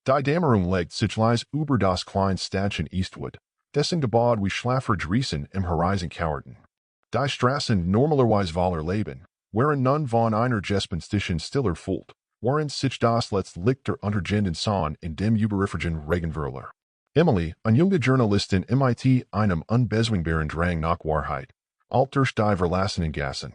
Die Dämmerung legt sich lies über das kleine Städtchen Eastwood, dessen Gebäude wie Schlaferdriesen im Horizon kauerten. Die Straßen normalerweise voller Leben, wherein nun von einer Gespenstischen Stiller fult, wherein sich das letzte Licht der Untergehenden Sonne in dem überifrigen Regenwürler. Emily, eine junge Journalistin mit einem unbezwingbaren Drang nach Wahrheit, alt durch die verlassenen Gassen.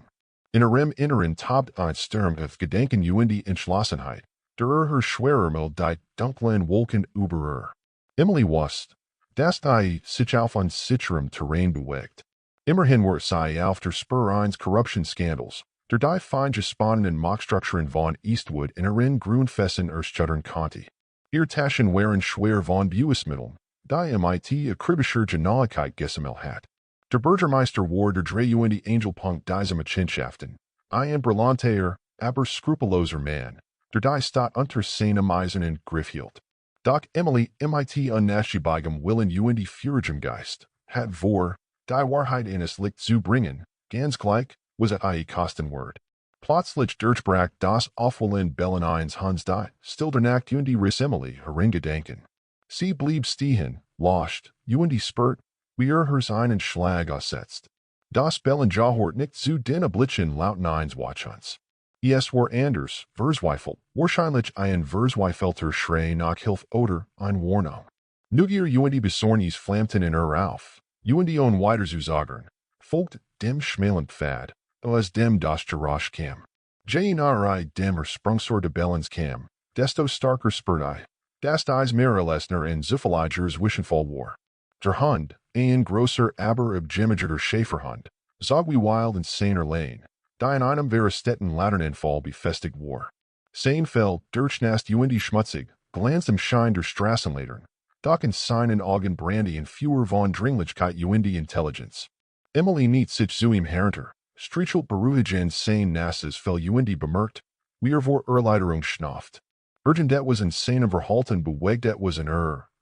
In ihrem Inneren tobt ein Sturm auf Gedenken die Entschlossenheit, der her schwerer die dunklen Wolken über. Emily wusste, dass die sich auf ein sicherem Terrain bewegt. Immerhin war sie auf der Spur eines Korruptionsskandals, der die fein gesponnenen Machtstrukturen von Eastwood in ihren Grundfesten erschüttern konnte. Ihr Taschen waren schwer von Beweismitteln, die akribischer Genauigkeit gesammelt hat. Der Bürgermeister war der drei Angelpunkt dieser Machenschaften, ein brillanter, aber skrupelloser Mann, der die Stadt unter seinem eisernen Griff hielt. Doch Emily unnachgiebigem Willen feurigem Geist, hat vor, die Wahrheit in es Licht zu bringen, ganz gleich, was Kostenwort. Plötzlich durchbrach das Aufwollen Bellen eines Hunds die, still der Nacht riss Emily hereingedenken. Sie blieb stehen, lost, spürt, wie hers einen Schlag aussetzt. Das Bellen Jahort nicht zu den Oblitzen lauten eins Watchhunds. Es war anders, Verzweifelt, wahrscheinlich ein verzweifelter Schrei nach Hilfe oder ein Warnung. Nugier Besorgnis flammten in auf, on weiter zu sagen, folgt dem schmalen Pfad, aus dem das Geräusch kam. Je nahe dem Sprungsor de Bellens kam, desto starker spürte dass dies Mehrelesner in Zuffeligers Wischenfall war. Der Hund, ein grosser aber abgemagerter Schäferhund, zog wie wild in seiner Lane, die in einem verestetten Laternenfall befestigt war. Sein Fell durchnast schmutzig, glänzt im Schein der Straßenlatern, doch in seinen Augen brandy in fewer von Dringlichkeit Intelligenz. Emily nicht sich zu ihm herunter, strichelt beruhigen sein nasses Fell bemerkt, wie vor Erleiderung schnauft. Urgendet was in seinem Verhalten bewegtet was in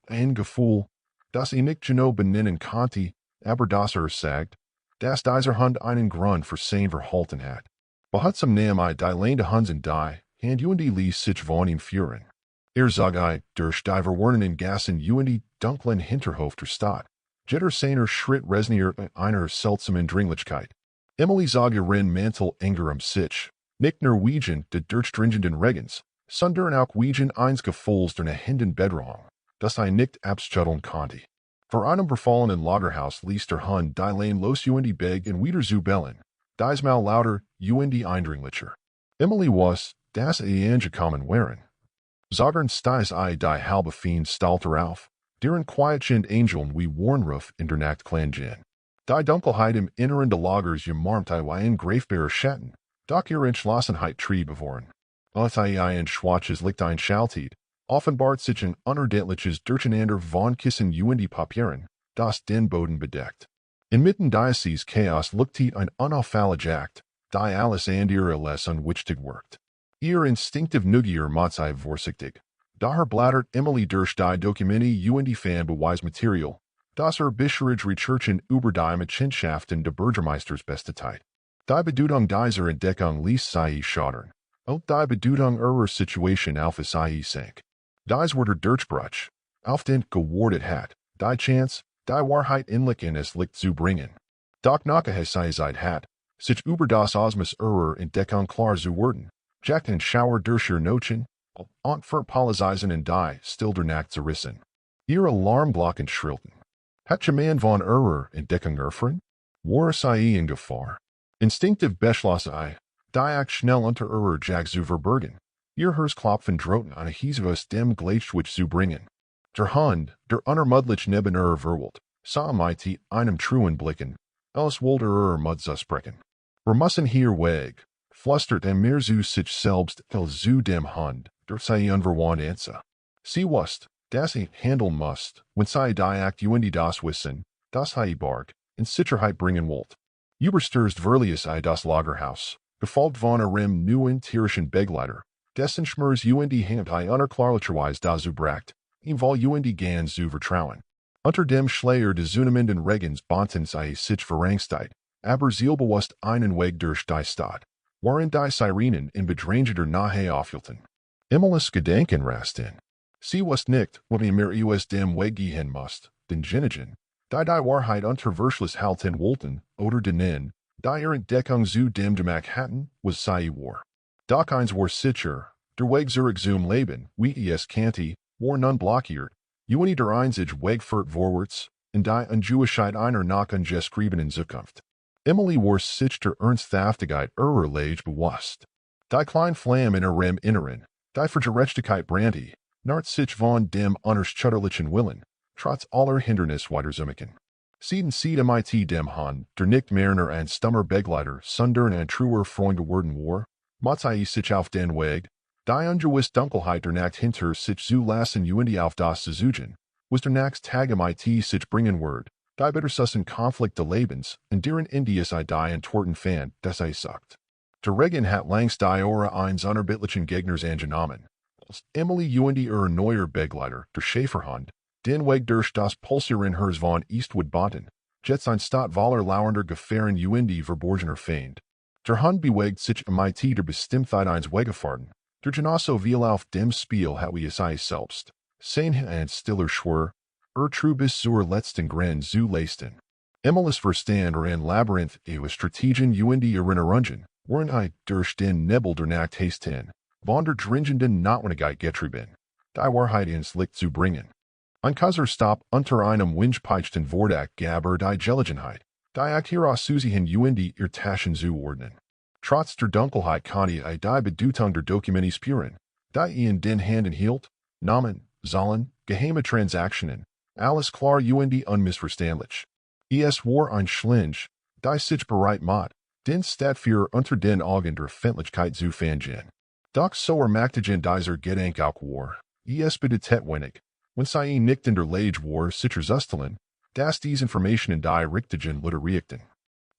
ein Gefühl, das nicht genau benennen konnte, aber das sagt, dass dieser Hund einen Grund für sein Verhalten hat. Behutsam nahm die lehnde Hunds in die, and ließ sich von ihm führen. Sag durch die verworrenen Gassen dunklen Hinterhof der Stadt, jetter seiner Schritt resnier einer seltsamen Dringlichkeit. Emily sag ihren Mantel enger sich, nicht Norwegian de durchdringenden Regens, sondern auch wegen eines Gefühls der nahenden Bedrohung, das nicht abschütteln konnte. Vor einem verfallenen Lagerhaus ließ der Hund die Lane los beg und wieder zu bellen, diesmal lauter eindringlicher. Emily was, das angekommen waren. Zagern stais die halbe Fiend stalter auf, deren quietschend Angeln wie Warnruf in der Nacht klangen. Die Dunkelheit im Inneren der Lagers marmte wie ein greifbarer Schatten, doch ihre Entschlossenheit trieb bewahren. Als ein Schwaches Licht einschaltet, offenbart sich ein unordentliches Durcheinander von Kissen Papieren, das den Boden bedeckt. Inmitten dieses Chaos luktet ein unauffällig Akt, die alles andere alles unwichtig wirkt. Ihr instinktiv Nugier macht sei vorsichtig, daher blattert Emily durch die Dokumente fan Beweismaterial, das bisherige Recherchen über die Machenschaften der Bürgermeisters Bestetheit. Die Bedeutung dieser Entdeckung ließ sie schaudern, auch die Bedeutung ihrer Situation auf sie sank. Dies war der Durchbruch, auf den gewartet hat, die Chance, die Wahrheit in es Licht zu bringen. Doch nachher sie Zeit hat, sich über das Osmus ihrer Entdeckung klar zu werden, Jack and Schauer durch ihr Nochen, und verpolisieren und die still der Nacht zerrissen. Ihr Alarmglocken schrillten. Hat jemand von ihrer Entdeckung erfahren? War sie in Gefahr? Instinktiv beschloss die auch schnell unter ihrer Jag zu verbergen. Ihr Klopfen drohten eine Hieswas dem Gleichschwitz zu bringen. Der Hund, der unermüdlich neben ihr verwelt, sah mit einem truen Blicken, als wollte Mud sprechen. Wir müssen hier weg, flüstert mehr zu sich selbst als zu dem Hund, der sie unverwandt ansa. Sie wusste, dass sie handeln musst, wenn sie die Act das wissen, das barg, in Sicherheit bringen wollt. Überstürzt verlies das Lagerhaus, gefolgt von ihrem neuen tierischen Begleiter, dessen Schmers Hand unerklärlicherweise dazu bracht, ihm wohl gern zu vertrauen. Unter dem Schleier des zunehmenden Regens bannten sie sich verrangstet, aber zielbewusst einen Weg durch die Stadt, worin die Sirenen in bedrängter Nahe aufhielten. Emily's Gedanken rasten. Sie was nicht, wat mir mehr us dem Weg gehen must, den Genigen. Die Wahrheit unter halten wollten, oder denen, die Deckung zu dem Manhattan, was sei war. Doch eins war sicher, der Weg zurück zum Leben, wie es kannte, war nun blockiert, Uni der einzige Weg vorwärts, und die Ungewichheit einer nach ungeschriebenen Zukunft. Emily war sich der Ernsthaftigkeit ihrer Lage bewusst. Die kleine Flamme in ihrem Inneren, die Vergerechtigkeit brannte, nach sich von dem unerschütterlichen Willen, trotz aller Hindernis weiterzumachen. Sieden sieht mit dem Hund, der nicht mehr nur ein stummer Begleiter, sondern ein truer Freund geworden war, machte sich auf den Weg, die ungewisse Dunkelheit der Nacht hinter sich zu lassen und auf das zu suchen, was der Nacht Tag mit sich bringen wird, die bittersten Konflikt des Lebens, und deren Indies die Antworten fand, das sucht. Der Regen hat längst die Ora eines unerbittlichen Gegners angenommen. Als Emily und ihr neuer Begleiter, der Schäferhund, den Weg durch das Pulsieren hers von Eastwood boten, jetzt ein Stadt voller lauernder Gefahren und verborgener Feind. Der Hund bewegt sich mit der Bestimmtheit eines Wegefahrten, der Genosse viel auf dem Spiel hat wie es selbst, sein ein stiller Schwur, true bis zur letzten Grenze zu leisten. Emily's Verstand ein Labyrinth was Strategien und Erinnerungen, worin durch den Nebel der Nacht hasten, von der dringenden Notwendigkeit getrieben, die Wahrheit ins Licht zu bringen. Ein Kaiser Stopp unter einem windpeitschten Vordak gaber die Gelegenheit, die Akira Susihin und ihr Taschen zu ordnen. Trotz der Dunkelheit konnte die Bedeutung der Dokumente spüren, die in den Händen hielt, Namen, Zahlen, geheime Transaktionen, alles klar und unmissverständlich. Es war ein Schlinge, die sich bereit macht, den Stadtführer unter den Augen der Öffentlichkeit zu fangen. Doch so ermächtigend dieser Gedanke auch war, es bedeutet wenig, wenn sie nicht in der Lage war, sicherzustellen, dass diese Informationen die richtigen Leute richten.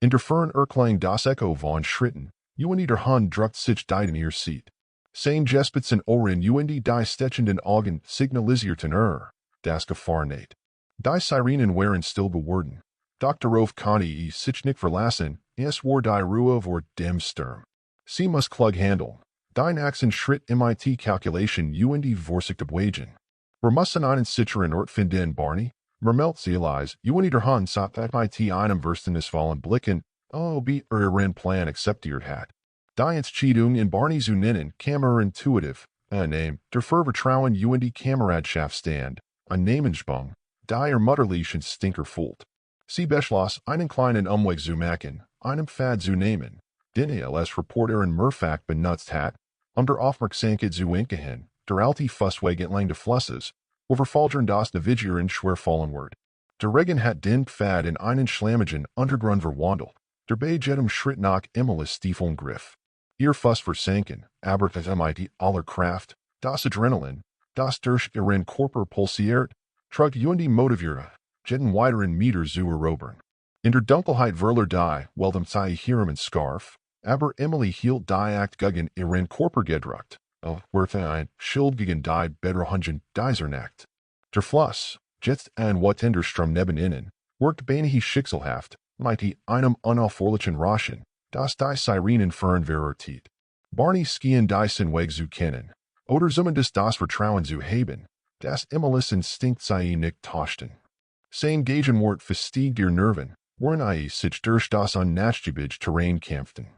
In der fern erklang das Echo von Schritten, und der Hund drückt sich in ihr Seat. Sein Jespitzen Ohren und die stechenden Augen signalisierten das Gefahr nicht. Die Sirenen waren still geworden. Dr. Rolf konnte sich nicht verlassen, es war die Ruhe vor dem Sturm. Sie muss klug handeln. Die nächsten Schritt mit Calculation und vorsichtig wagen. Wir müssen einen sicheren Ort finden, Barney. Mermelt Zielais, und der Hund satt mit einem verständnisvollen Blicken, wie ihren Plan akzeptiert hat. Die Entscheidung in Barney zu nennen, intuitiv, Name, der Vertrauen und Kameradschaft stand, ein Namenssprung, die mutterlichen Stinker fühlt. Sie beschloss, einen kleinen Umweg zu machen, einen Pfad zu nehmen, den als Reporter in Murfak benutzt hat, der Aufmerksamkeit zu lenken, der alte Fussweg entlang des Flusses, wo verfolgern das Navigieren schwer fallen wird. Der Regen hat den Pfad in einen schlammigen Untergrund verwandelt, der bei jedem Schritt nach Emily's Stiefeln griff. Ihr Fuss versanken, aber das mit aller Kraft, das Adrenalin, das durch ihren Körper pulsiert, trug und motivierte, jeden weiteren Meter zu erobern. In der Dunkelheit verlor die, dem sie ihren Scarf, aber Emily hielt die Act gegen ihren Körper gedrückt, worth ein Schild gegen die Bedrohungen dieser Nacht. Der Fluss, jetzt ein Wattender Strom nebeninnen, workte beinahe schicksalhaft, mit einem unaufforderlichen Rauschen, das die Sirenen verurteilt. Barney skien diesen Weg zu kennen, oder zumindest das Vertrauen zu haben, das Emily's Instinkt sei nicht tauschten. Sein Gegenwart festigt ihr Nerven, worin sich durch das unnachgiebige Terrain kämpften.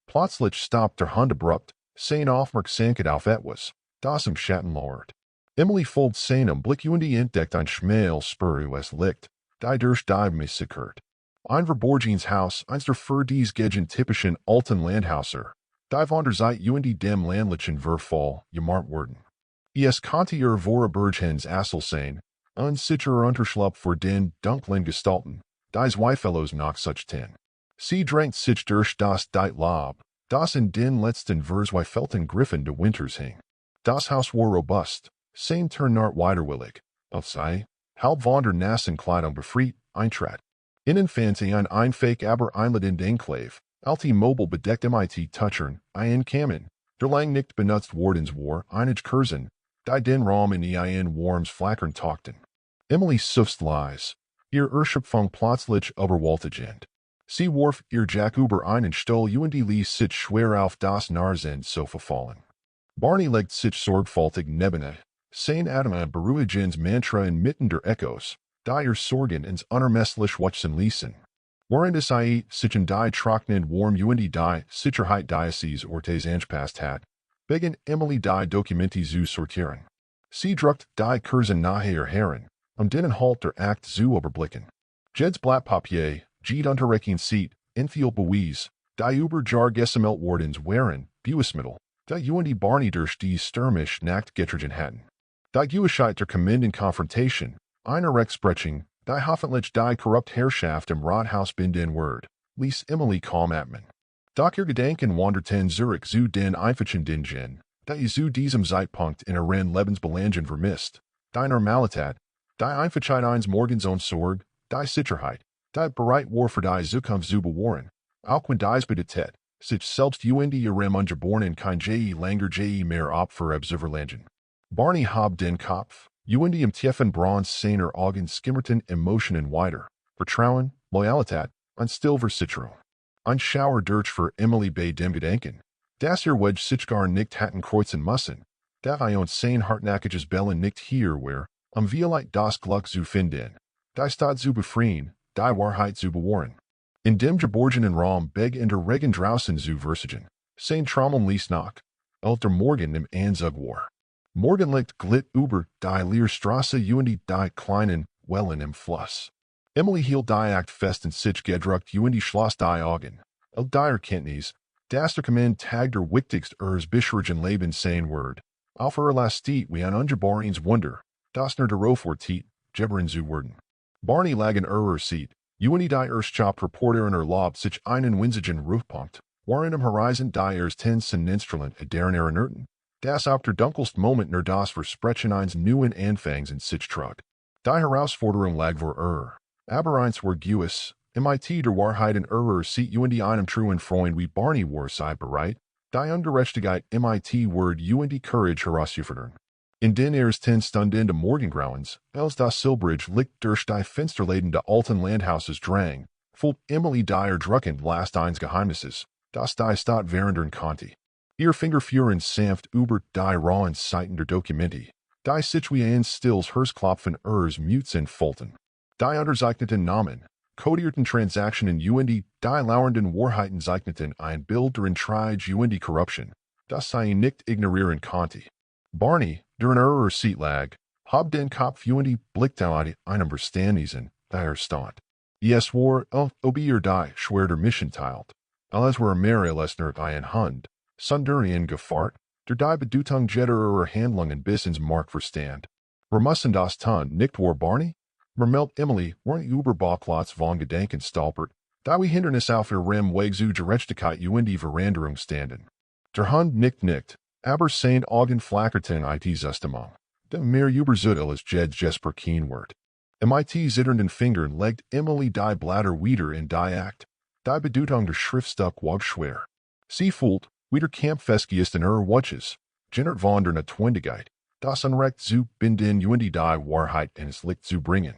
Plötzlich stoppt der Hund abrupt, sein Aufmerksamkeit auf etwas, das im Schatten lauert. Emily folgt seinem Blick und entdeckt ein schmales Spur liegt, die durch die massakert. Ein Verborgens Haus, eins der für dies gegen typischen alten Landhauser, die von der Seite und dem landlichen Verfall gemarkt wurden. Es konnte ihr Vorbergens Assel sein, ein sicherer Unterschlupf für den dunklen Gestalten, die Zweifellos nach such ten. Sie drängt sich durch das Deit Lob, das in den letzten Verzweifelten Griffen de Winters hing. Das Haus war robust, sein Turnart widerwillig, auf sei, halb von der nassen Kleidung befreit, eintrat. Innen fand sie ein Einfake aber einladend Enclave, alte Mobile bedeckt mit Touchern, ein Kamen, der lang nicht benutzt wordens war, einige Kursen, die den Raum in ein warms Flackern talkten. Emily suffst leis, ihr Erschöpfung plötzlich überwältigend. Sie warf ihr Jack über einen Stuhl und ließ sich schwer auf das Narzend Sofa fallen. Barney legt sich sorgfältig neben Sein Adama Beruhigens Mantra in Mitten der Echos, die Sorgen ins unermesslich Wachsen ließen. Während es sich in die Trocknen warm und die Sicherheit Diocese Ortes angepasst hat, begann Emily die Dokumenti zu sortieren. Sie druckt die Kursen nachher Herren, den Halt der Akt zu überblicken. Jed's Blatt Papier, Jede Unterrechen sieht, in viel Beweis, die über Jar gesammelt wordens waren, Bewusmittel, die und Barney durch die stürmisch Nacht getrigen hatten. Die Gewissheit der kommenden Konfrontation, einer Rechtsprechung, die hoffentlich die korrupt Herrschaft im Rathaus binden wird, ließ Emily kaum atmen. Doch ihr Gedanken wanderten zurück zu den einfachen Dingen, die zu diesem Zeitpunkt in ihren Lebensbelangen vermisst, die Normalität, die Einfachheit eines Morgens ohne Sorge, die Sicherheit, die bereit war für die Zukunft zu bewahren, auch wenn dies bedeutet, sich selbst und ihrem Ungeborenen kein langer mehr Opfer abzuverlangen. Barney hob den Kopf, und im tiefen Bronze seiner Augen skimmerten Emotionen weiter, Vertrauen, Loyalität, und Stillversicherung. Ein Schauer durch für Emily bei dem Gedanken, dass ihr Wedge sich gar nicht hatten kreuzen müssen, da sein hartnäckiges Bellen nicht hier war, vielleicht das Glück zu finden, die Stadt zu befreien, die Wahrheit zu bewahren. In dem geborgenen Raum beg in der Regen draußen zu versichern, sein Trommeln ließ nach, der Morgen im Anzug war. Morgenlicht glitt über die Leerstraße und die kleinen Wellen im Fluss. Emily hielt die Akt fest und sich gedruckt und schloss die Augen. Die Erkenntnis, dass der Kommand Tag der wichtigst bisherigen Leben sein wird, auf Lastit wie ein ungeborens Wunder, das der Rofortit, Geberen zu werden. Barney lag in Seat, und die Erstschop Reporterin erlaubt sich einen winzigen Rufpunkt, waren im Horizon die ten Instrument deren Ernerten. Das auf der dunkelst Moment nur das Versprechen eines neuen Anfangs in sich trug. Die Herausforderung lag vor aber eins war gewiss, mit der Wahrheit in sieht und einem truen Freund wie Barney war sei bereit, die Ungerechtigkeit mit word und Courage herauszufordern. In den 10 Stunden de Morgengrauens, als das Silbridge licht durch die Fensterläden de alten Landhauses drang, fühlt Emily die druckend last eins Geheimnisses, das die Stadt währendern konnte. Ihr Finger fuhren sanft über die rauen Seiten der Dokumenti, die situaen stills Hersklopfen mutes in Fulton. Die unterzeichneten Namen, kodierten Transaktionen und die lauernden Wahrheiten zeichneten ein Bild der Intrige und die Korruption, das sei nicht ignorieren konnte. Barney, der in Seat lag, hob den Kopf und blickte auf einem Verständigen, der stand. Es war, ob ihr die schwer der Mission teilt, als war mehr lesner ein Hund, Sundurian gefahrt, der die Bedeutung jeder Handlungen bis ins Mark verstand. Wir müssen das tun, nicht wahr Barney? Vermeldt Emily, waren Überbachlots von Gedanken stolpert, da wie Hindernis auf ihrem Weg zu Gerechtigkeit und die Veranderung standen. Der Hund nicht, aber sein Augen flackerten Zustimmt. Dem mehr überzüdel als Jed's Jesper keen wird. Mit zitternden Fingern legt Emily die Blätter wieder in die Akt. Die Bedeutung der Schriftstück war schwer. Sie fühlt, wieder kampffestgeist in Watches, Jennert von der Notwendigkeit, das Unrecht zu binden und die Wahrheit ins Licht zu bringen.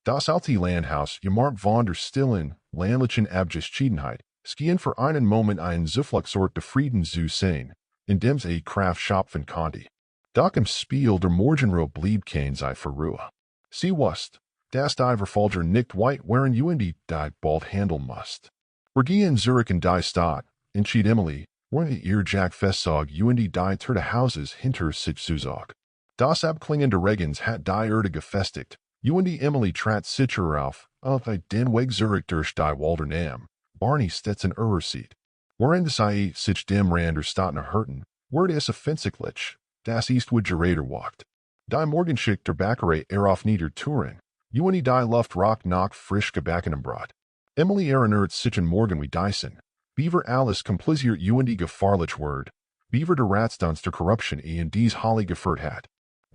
Das alte Landhaus, gemarkt von der stillen, ländlichen Abgeschiedenheit, schien für einen Moment ein Zufluchtsort der Frieden zu sein, in dem sie Kraft schöpfen konnte. Doch im Spiel der Morgenruhe blieb kein Zeit für Ruhe. Sie wusste, dass die Verfolger nicht weit waren und die bald handeln musst. Wir gehen zurück in die Stadt, entschied Emily, während ihr Jack festzog und die Törte Hauses hinter sich zusog. Das Abklingen der Regens hat die Erde gefestigt, und die Emily trat sicher auf den Weg zurück durch die Wälder nahm, Barney Stetson sieht. Während sie sich dem Rand der Stadt erhörten, wurde es offensichtlich, dass Eastwood Gerader walkt. Die Morgenschicht der Bäckerei auf nieder Touren, und die Luft rock nach frisch gebackenem Brot. Emily erinnert sich an Morgen wie Dyson, Beaver Alice kompliziert und die gefahrlich Word, Beaver der Ratsdunst der Corruption in dies Holly geführt hat.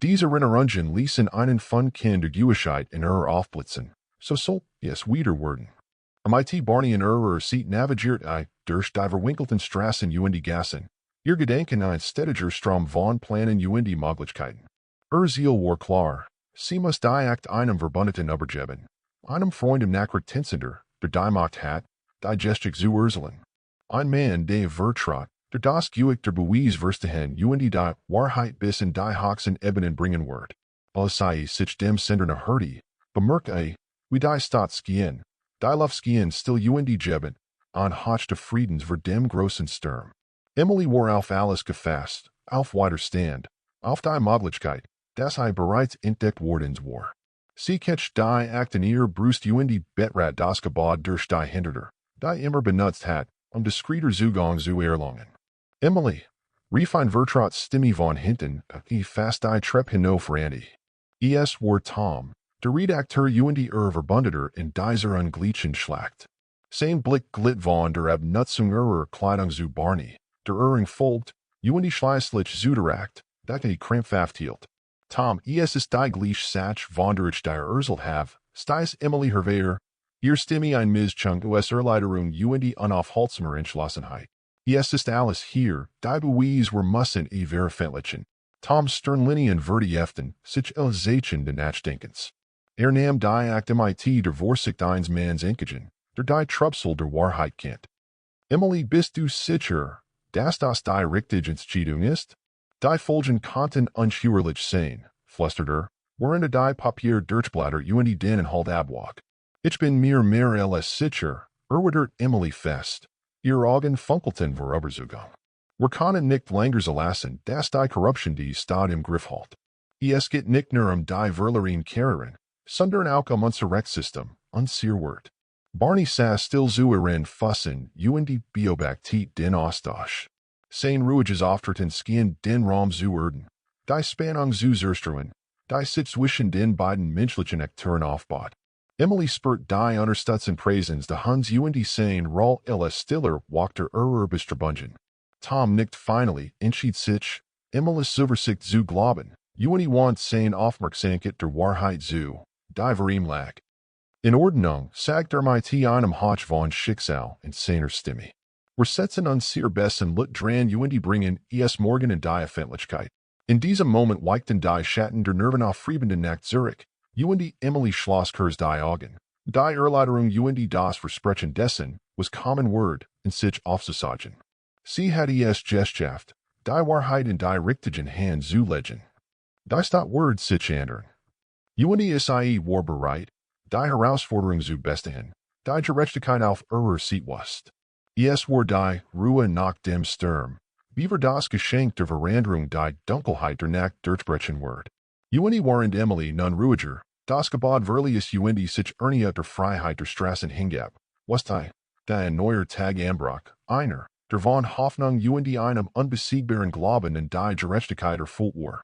Diese Erinnerungen ließen einen von Kind der Gewissheit in aufblitzen, so soll es wieder werden. Mit Barney in Seat navigiert durch die verwinkelten Straßen und die Gassen, ihr Gedanken ein stetiger Strom von Planen und die Möglichkeiten. Ziel war klar, sie muss die Akt einem Verbundeten übergeben, einem Freund im Nachrichtensender, der die Macht hat, die Gestik zu Ein Mann, der vertrat, Der das Gewik der Beweis Verstehen und die Wahrheit bis in die Hoxen Ebenen bringen wird. Alsai sich dem Senderne Hurti, bemerkt wie die Stadt skien, die Luft skien still und die Jeben, an Hoch de Friedens ver dem großen Sturm. Emily war auf alles gefasst, auf Widerstand, auf die Möglichkeit, dass bereits entdeckt worden war. Sie catch die Akten ihr Brust und die Betrat das Gebot durch die Hinterter, die immer benutzt hat, discreter Zugang zu erlangen. Emily, refine Vertrot Stimme von hinten, fast die Treppe hinauf Randy. Es war Tom, der Redakteur und die Verbündeter in dieser ungleichen Schlacht. Sein Blick glitt von der Abnutzung ihrer Kleidung zu Barney, der folgt, und die Schließlich zu der Akt, die krampfhaft hielt. Tom, es ist die gleich Sach von der ich die have, sties Emily Herveer, ihr Stimme ein Mischung aus Erleiderung und die unaufhaltsamer Entschlossenheit. Es ist alles hier, die Beweis wir müssen veröffentlichen. Tom Sternlinien verdi eften, sich Zachen den Nachdenkens. Nahm die Akt mit der Vorsicht eines Manns Enkigen, der die Trubsel der Wahrheit kennt. Emily, bist du sicher, dass das die richtige Entscheidung ist? Die Folgen konnten unschwerlich sein, flüsterte, während die Papier Durchblätter und die den halt abwog. Ich bin mir mehr als sicher, erwidert Emily fest. Ihr Augen funkelten vorüberzugang. Wir können nicht länger zulassen, dass die Korruption die Stadt im Griff hält. Es geht nicht nur die Verlerin Karrieren, sondern auch unser Rechtssystem, unser Wort. Barney saß still zu ihren Füßen und die Beobachtet den Austausch. Sein ruhiges Auftreten schien den Raum zu erden, die Spannung zu zerstreuen, die sich zwischen den beiden menschlichen Akteuren aufbaut. Emily spürt die Unterstützung Präsens de Hans und die sein Roll illa stiller walkter Bestrabungen. Tom nickt finally, entschied sich, Emily's Zuversicht zu glauben, und die want sein Aufmerksamkeit der Wahrheit zu, die vor ihm lag. In Ordnung, sagt mit einem Hoch von Schicksal in seiner Stimme. Wir setzen uns ihr besten Lut dran und die bringen es morgen in die Öffentlichkeit. In diesem Moment weichten die Schatten der Nerven auf Friebenden nach Zurich, und die Emily schloss kurz die Augen. Die Erleiderung und die das Versprechen dessen, was common word, in sich aufzusagen. Sie hatte es geschafft, die Wahrheit in die richtigen Hand zu legen. Das Wort sich ändern. Und die war bereit, die Herausforderung zu bestehen, die Gerechtigkeit auf ihrer Seite wast. Es war die Ruhe nach dem Sturm, wie wir das Geschenk der Veränderung die Dunkelheit der Nacht durchbrechen wird. Und die waren Emily nun ruhiger, das Gebot verlies und die sich der Freiheit der Straßen hingab, was die ein neuer Tag anbrach, einer, der von Hoffnung und die einem unbesiegbaren Glauben in die Gerechtigkeit erfüllt war.